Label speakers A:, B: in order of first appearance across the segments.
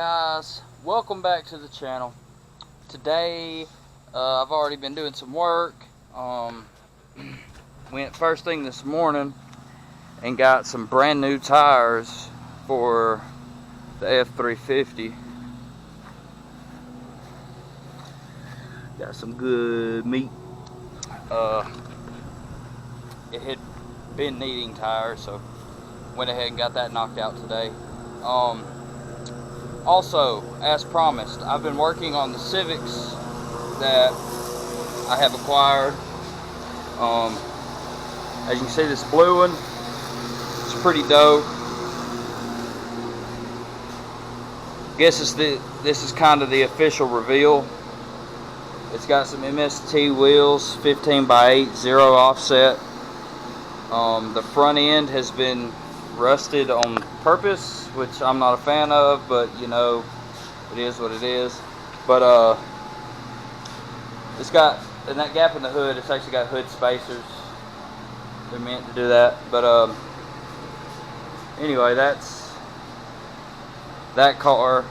A: guys, welcome back to the channel. Today I've already been doing some work. Went first thing this morning and got some brand new tires for the F350. Got some good meat. It had been needing tires, so went ahead and got that knocked out today. Also, as promised, I've been working on the Civics that I have acquired. As you can see, this blue one, it's pretty dope. Guess this is kind of the official reveal. It's got some MST wheels, 15x8, 0 offset. The front end has been rusted on purpose, which I'm not a fan of, but you know, it is what it is. But it's got, in that gap in the hood, it's actually got hood spacers. They're meant to do that. But anyway, that's that car.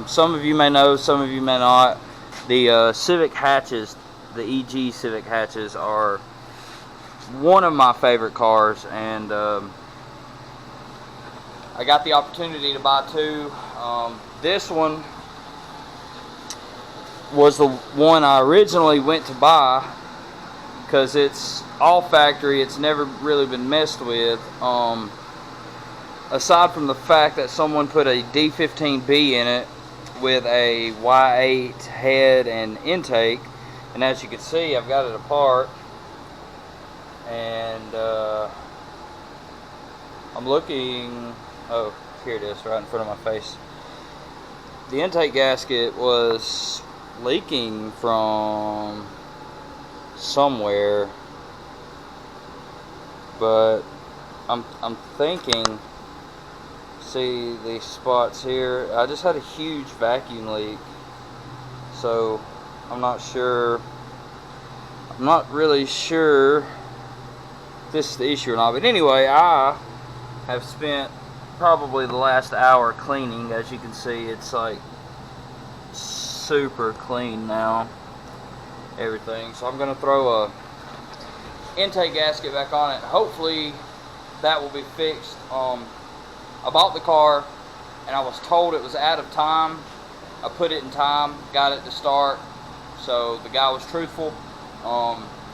A: Some of you may know, some of you may not. The Civic hatches, the EG Civic hatches, are one of my favorite cars, and I got the opportunity to buy two. This one was the one I originally went to buy because it's all factory. It's never really been messed with. Aside from the fact that someone put a D15B in it with a Y8 head and intake, and as you can see, I've got it apart, and I'm looking. Oh, here it is, right in front of my face. The intake gasket was leaking from somewhere, but I'm thinking, see these spots here, I just had a huge vacuum leak, so I'm not really sure if this is the issue or not. But anyway, I have spent probably the last hour cleaning. As you can see, it's like super clean now, everything. So I'm gonna throw a intake gasket back on it. Hopefully that will be fixed. I bought the car and I was told it was out of time. I put it in time, got it to start, so the guy was truthful.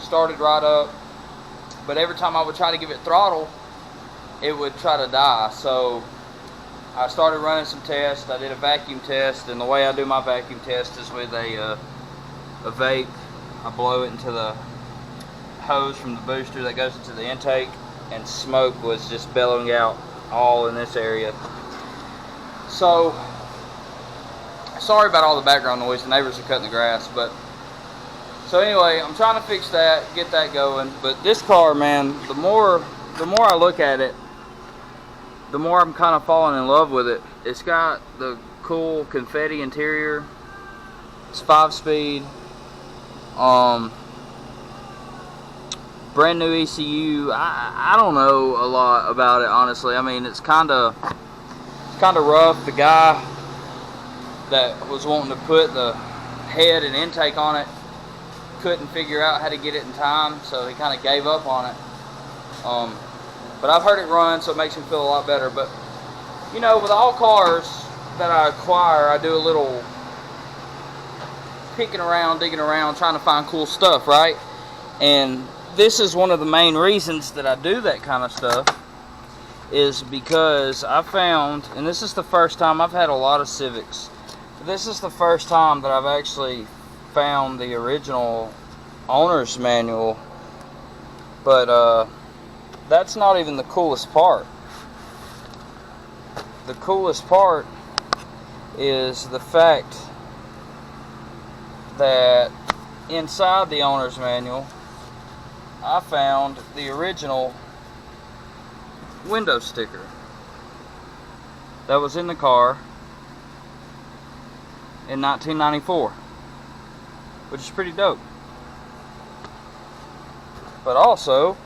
A: Started right up, but every time I would try to give it throttle, it would try to die. So I started running some tests. I did a vacuum test, and the way I do my vacuum test is with a vape. I blow it into the hose from the booster that goes into the intake, and smoke was just bellowing out all in this area. So sorry about all the background noise. The neighbors are cutting the grass. But so anyway, I'm trying to fix that, get that going. But this car, man, the more I look at it, the more I'm kind of falling in love with it. It's got the cool confetti interior. It's 5-speed. Brand new ECU. I don't know a lot about it, honestly. I mean, it's kind of rough. The guy that was wanting to put the head and intake on it couldn't figure out how to get it in time, so he kind of gave up on it. But I've heard it run, so it makes me feel a lot better. But you know, with all cars that I acquire, I do a little picking around, digging around, trying to find cool stuff, right? And this is one of the main reasons that I do that kind of stuff, is because I found, and this is the first time, I've had a lot of Civics, but this is the first time that I've actually found the original owner's manual. But that's not even the coolest part. The coolest part is the fact that inside the owner's manual, I found the original window sticker that was in the car in 1994, which is pretty dope. But also,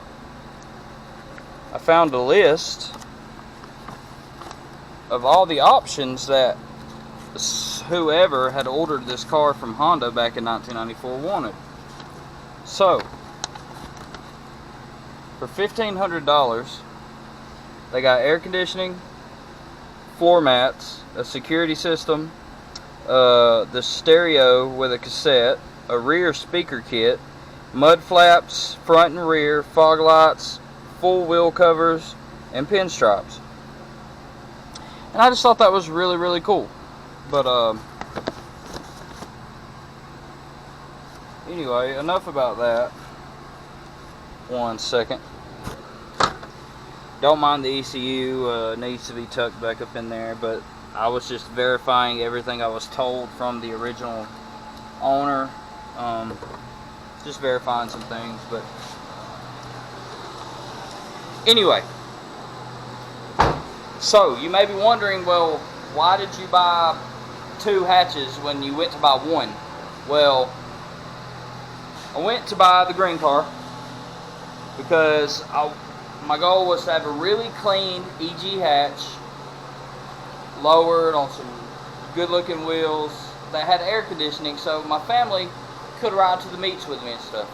A: I found a list of all the options that whoever had ordered this car from Honda back in 1994 wanted. So, for $1,500, they got air conditioning, floor mats, a security system, the stereo with a cassette, a rear speaker kit, mud flaps, front and rear, fog lights, full wheel covers, and pinstripes. And I just thought that was really, really cool. But anyway, enough about that. One second. Don't mind the ECU, needs to be tucked back up in there, but I was just verifying everything I was told from the original owner. Just verifying some things, but anyway. So, you may be wondering, well, why did you buy 2 hatches when you went to buy 1? Well, I went to buy the green car because my goal was to have a really clean EG hatch, lowered on some good looking wheels that had air conditioning so my family could ride to the meets with me and stuff.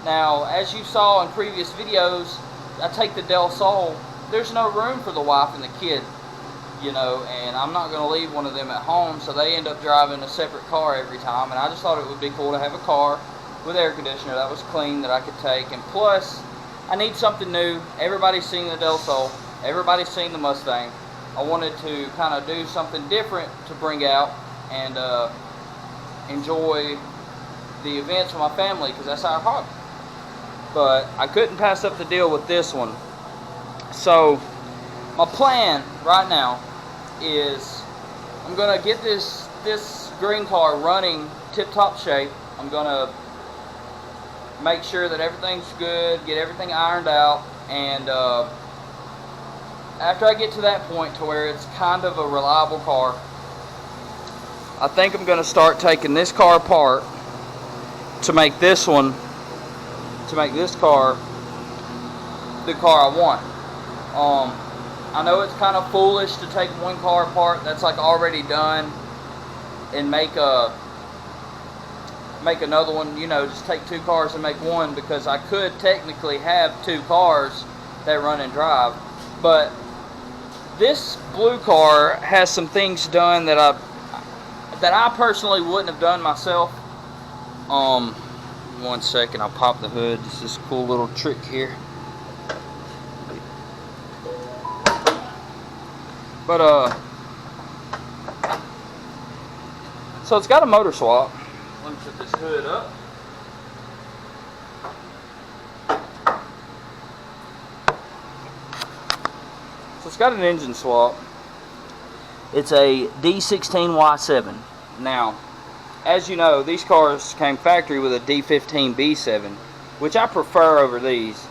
A: Now, as you saw in previous videos, I take the Del Sol. There's no room for the wife and the kid, you know, and I'm not going to leave one of them at home, so they end up driving a separate car every time. And I just thought it would be cool to have a car with air conditioner that was clean that I could take. And plus, I need something new. Everybody's seen the Del Sol. Everybody's seen the Mustang. I wanted to kind of do something different to bring out and enjoy the events with my family, because that's our hobby. But I couldn't pass up the deal with this one. So my plan right now is I'm gonna get this green car running tip-top shape. I'm gonna make sure that everything's good, get everything ironed out, and after I get to that point to where it's kind of a reliable car, I think I'm gonna start taking this car apart to make this car the car I want. I know it's kind of foolish to take one car apart that's like already done and make another one, you know, just take 2 cars and make one, because I could technically have 2 cars that run and drive. But this blue car has some things done that I personally wouldn't have done myself. One second, I'll pop the hood. It's this cool little trick here. But so it's got a motor swap. Let me put this hood up. So it's got an engine swap. It's a D16Y7. Now, as you know, these cars came factory with a D15B7, which I prefer over these.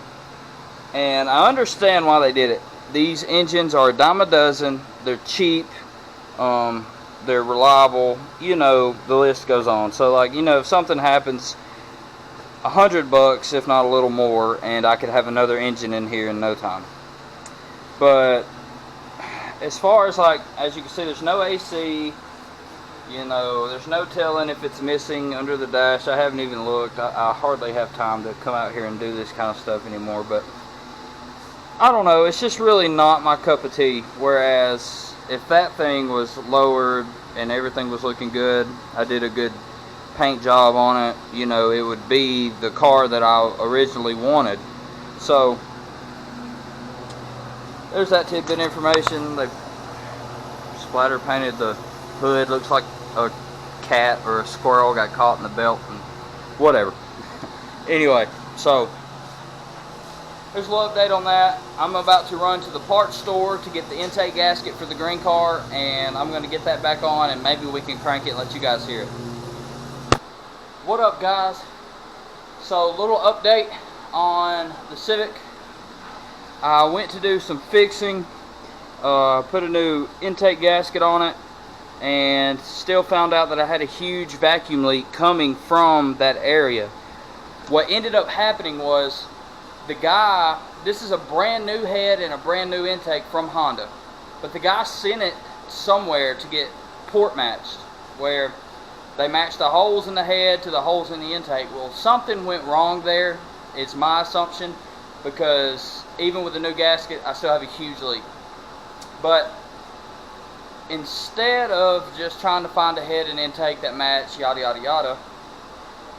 A: And I understand why they did it. These engines are a dime a dozen. They're cheap. They're reliable. You know, the list goes on. So, like, you know, if something happens, $100, if not a little more, and I could have another engine in here in no time. But as far as, like, as you can see, there's no AC. You know, there's no telling if it's missing under the dash. I haven't even looked. I hardly have time to come out here and do this kind of stuff anymore. But I don't know. It's just really not my cup of tea. Whereas if that thing was lowered and everything was looking good, I did a good paint job on it, you know, it would be the car that I originally wanted. So there's that tidbit information. They splatter painted the hood. Looks like a cat or a squirrel got caught in the belt and whatever. Anyway, so there's a little update on that. I'm about to run to the parts store to get the intake gasket for the green car, and I'm going to get that back on, and maybe we can crank it and let you guys hear it. What up, guys? So, little update on the Civic. I went to do some fixing, put a new intake gasket on it, and still found out that I had a huge vacuum leak coming from that area. What ended up happening was the guy, this is a brand new head and a brand new intake from Honda, but the guy sent it somewhere to get port matched, where they matched the holes in the head to the holes in the intake. Well, something went wrong there. It's my assumption, because even with the new gasket, I still have a huge leak. But instead of just trying to find a head and intake that match, yada yada yada,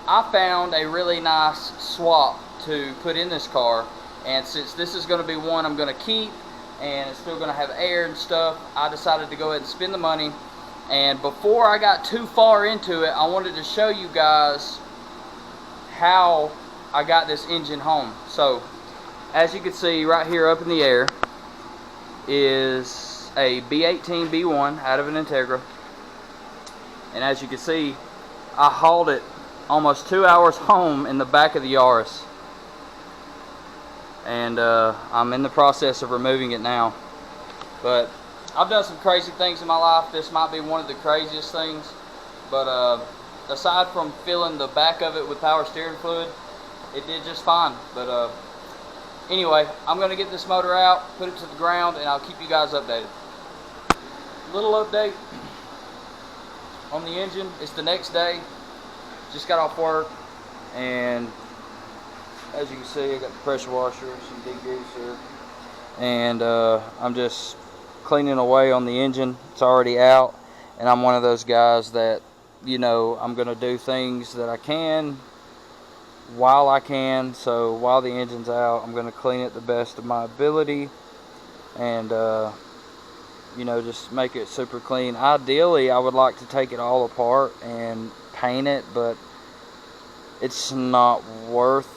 A: I found a really nice swap to put in this car. And since this is going to be one I'm going to keep, and it's still going to have air and stuff, I decided to go ahead and spend the money. And before I got too far into it, I wanted to show you guys how I got this engine home. So as you can see right here up in the air is a B18 B1 out of an Integra, and as you can see, I hauled it almost 2 hours home in the back of the Yaris, and I'm in the process of removing it now. But I've done some crazy things in my life. This might be one of the craziest things, but aside from filling the back of it with power steering fluid, it did just fine. But anyway, I'm going to get this motor out, put it to the ground, and I'll keep you guys updated. Little update on the engine. It's the next day. Just got off work, and as you can see, I got the pressure washer, some degreaser, and I'm just cleaning away on the engine. It's already out, and I'm one of those guys that, you know, I'm going to do things that I can while I can. So while the engine's out, I'm going to clean it the best of my ability, and you know, just make it super clean. Ideally, I would like to take it all apart and paint it, but it's not worth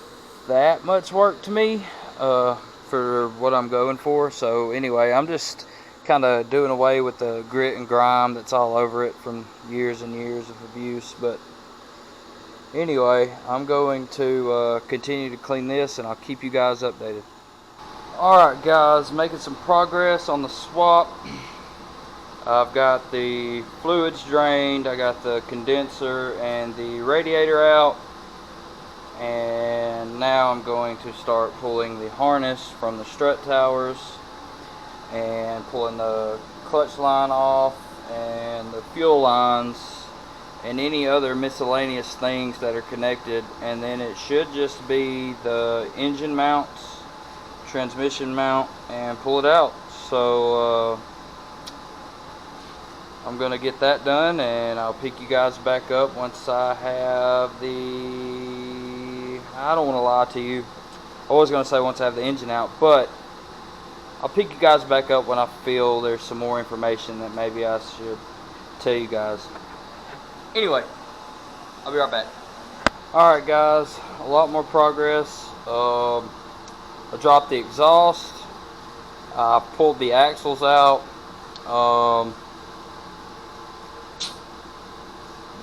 A: that much work to me for what I'm going for. So anyway, I'm just kind of doing away with the grit and grime that's all over it from years and years of abuse. But anyway, I'm going to continue to clean this, and I'll keep you guys updated. Alright guys, making some progress on the swap. I've got the fluids drained, I got the condenser and the radiator out, and now I'm going to start pulling the harness from the strut towers and pulling the clutch line off and the fuel lines and any other miscellaneous things that are connected, and then it should just be the engine mounts, transmission mount, and pull it out. So I'm gonna get that done, and I'll pick you guys back up once I have I don't want to lie to you, I was gonna say once I have the engine out, but I'll pick you guys back up when I feel there's some more information that maybe I should tell you guys. Anyway, I'll be right back. Alright guys, a lot more progress. I dropped the exhaust, I pulled the axles out,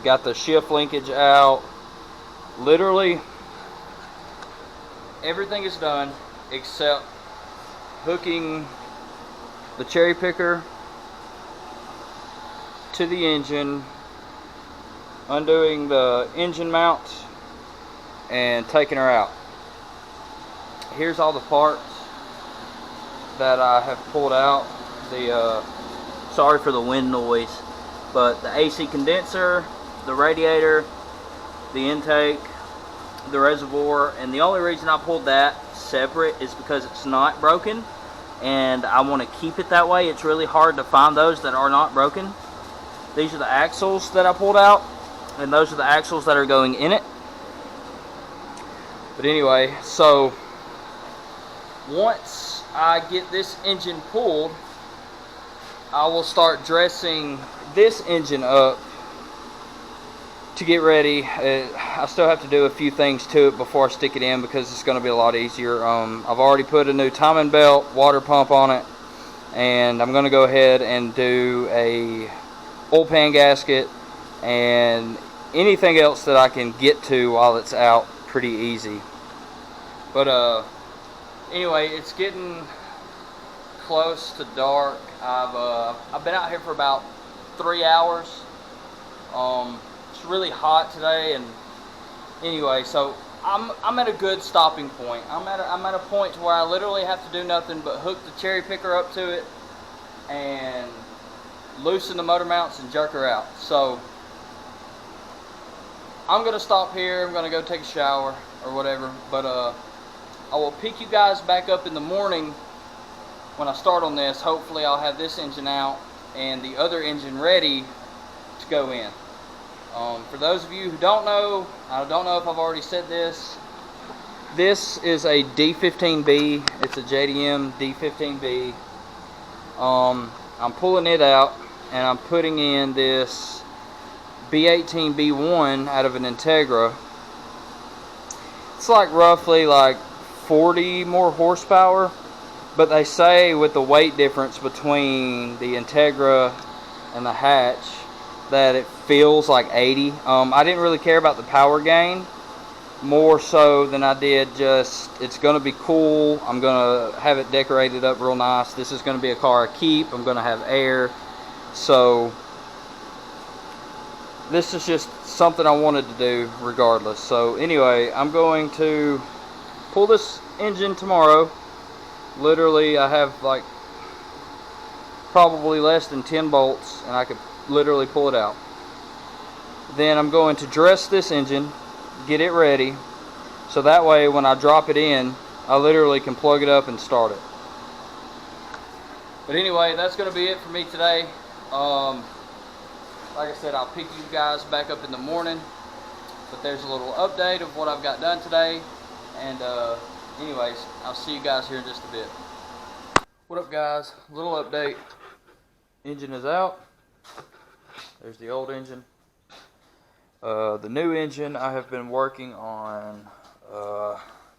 A: got the shift linkage out. Literally everything is done except hooking the cherry picker to the engine, undoing the engine mounts, and taking her out. Here's all the parts that I have pulled out. Sorry for the wind noise, but the AC condenser, the radiator, the intake, the reservoir, and the only reason I pulled that separate is because it's not broken, and I want to keep it that way. It's really hard to find those that are not broken. These are the axles that I pulled out, and those are the axles that are going in it. But anyway, so once I get this engine pulled, I will start dressing this engine up to get ready. I still have to do a few things to it before I stick it in, because it's going to be a lot easier. I've already put a new timing belt, water pump on it, and I'm going to go ahead and do a oil pan gasket and anything else that I can get to while it's out pretty easy. But anyway, it's getting close to dark. I've been out here for about 3 hours. It's really hot today, and anyway, so I'm at a good stopping point. I'm at a point to where I literally have to do nothing but hook the cherry picker up to it and loosen the motor mounts and jerk her out. So I'm gonna stop here. I'm gonna go take a shower or whatever, but I will pick you guys back up in the morning when I start on this. Hopefully I'll have this engine out and the other engine ready to go in. For those of you who don't know, I don't know if I've already said this, this is a D15B. It's a JDM D15B. I'm pulling it out and I'm putting in this B18B1 out of an Integra. It's like roughly like 40 more horsepower, but they say with the weight difference between the Integra and the hatch that it feels like 80. I didn't really care about the power gain more so than I did just, it's going to be cool. I'm going to have it decorated up real nice. This is going to be a car I keep. I'm going to have air. So this is just something I wanted to do regardless. So anyway, I'm going to pull this engine tomorrow. Literally, I have like probably less than 10 bolts and I could literally pull it out. Then I'm going to dress this engine, get it ready, so that way when I drop it in, I literally can plug it up and start it. But anyway, that's going to be it for me today. Like I said, I'll pick you guys back up in the morning, but there's a little update of what I've got done today. And anyways, I'll see you guys here in just a bit. What up, guys? Little update. Engine is out. There's the old engine. The new engine, I have been working on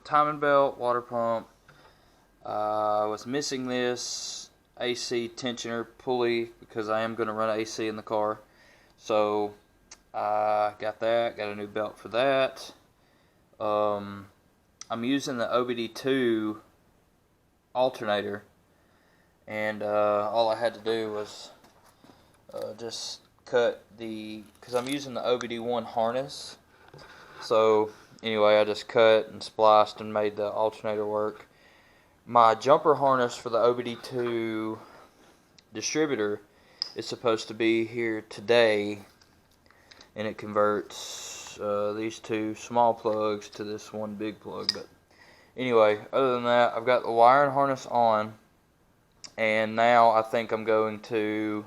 A: timing belt, water pump. I was missing this AC tensioner pulley because I am going to run AC in the car. So I got that, got a new belt for that. I'm using the OBD2 alternator, and all I had to do was just cut the, because I'm using the OBD1 harness. So anyway, I just cut and spliced and made the alternator work. My jumper harness for the OBD2 distributor is supposed to be here today, and it converts these two small plugs to this one big plug. But anyway, other than that, I've got the wiring harness on, and now I think I'm going to,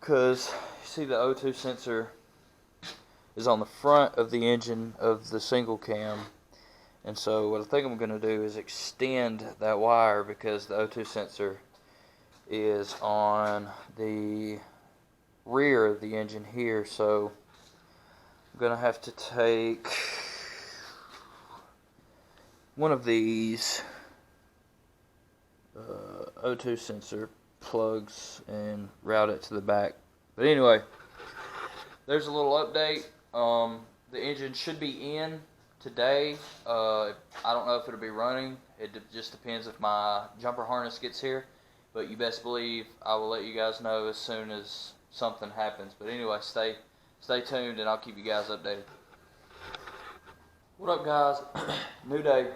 A: because you see the O2 sensor is on the front of the engine of the single cam, and so what I think I'm going to do is extend that wire, because the O2 sensor is on the rear of the engine here. So I'm going to have to take one of these O2 sensor plugs and route it to the back. But anyway, there's a little update. The engine should be in today. I don't know if it'll be running. It just depends if my jumper harness gets here. But you best believe I will let you guys know as soon as something happens. But anyway, stay tuned and I'll keep you guys updated. What up, guys? New day.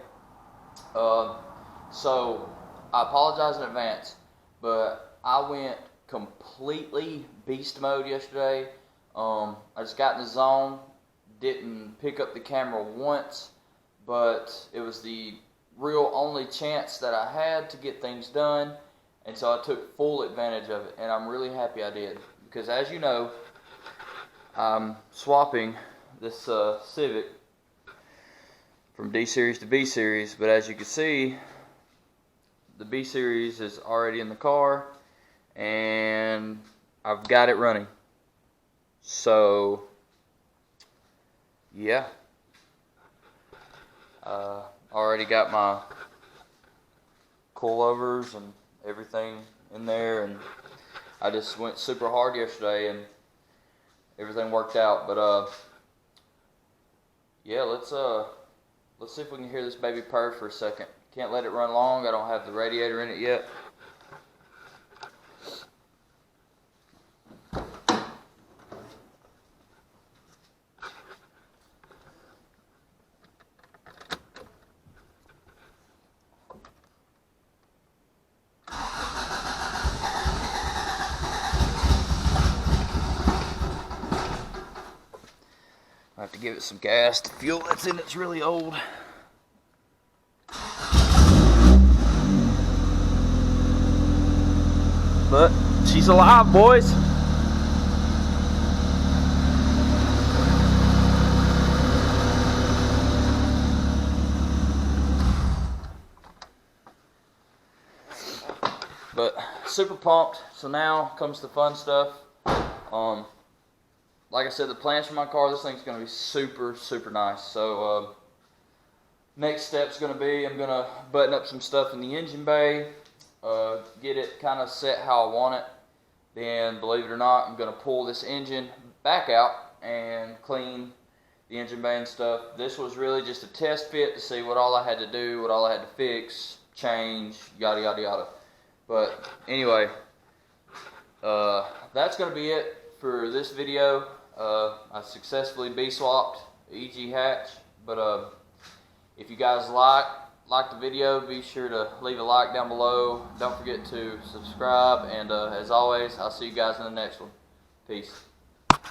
A: So I apologize in advance, but I went completely beast mode yesterday. I just got in the zone, didn't pick up the camera once, but it was the real only chance that I had to get things done. And so I took full advantage of it, and I'm really happy I did. Because as you know, I'm swapping this Civic from D series to B series, but as you can see, the B series is already in the car, and I've got it running. So, yeah. Already got my coilovers and everything in there, and I just went super hard yesterday and everything worked out. But yeah, let's see if we can hear this baby purr for a second. Can't let it run long. I don't have the radiator in it yet. give it some gas. The fuel that's in it's really old. But she's alive, boys. But super pumped. So now comes the fun stuff. Like I said, the plans for my car, this thing's going to be super, super nice. So next step's going to be, I'm going to button up some stuff in the engine bay, get it kind of set how I want it. Then, believe it or not, I'm going to pull this engine back out and clean the engine bay and stuff. This was really just a test fit to see what all I had to do, what all I had to fix, change, yada, yada, yada. But anyway, that's going to be it for this video. I successfully B-swapped EG hatch. But if you guys like the video, be sure to leave a like down below. Don't forget to subscribe. And as always, I'll see you guys in the next one. Peace.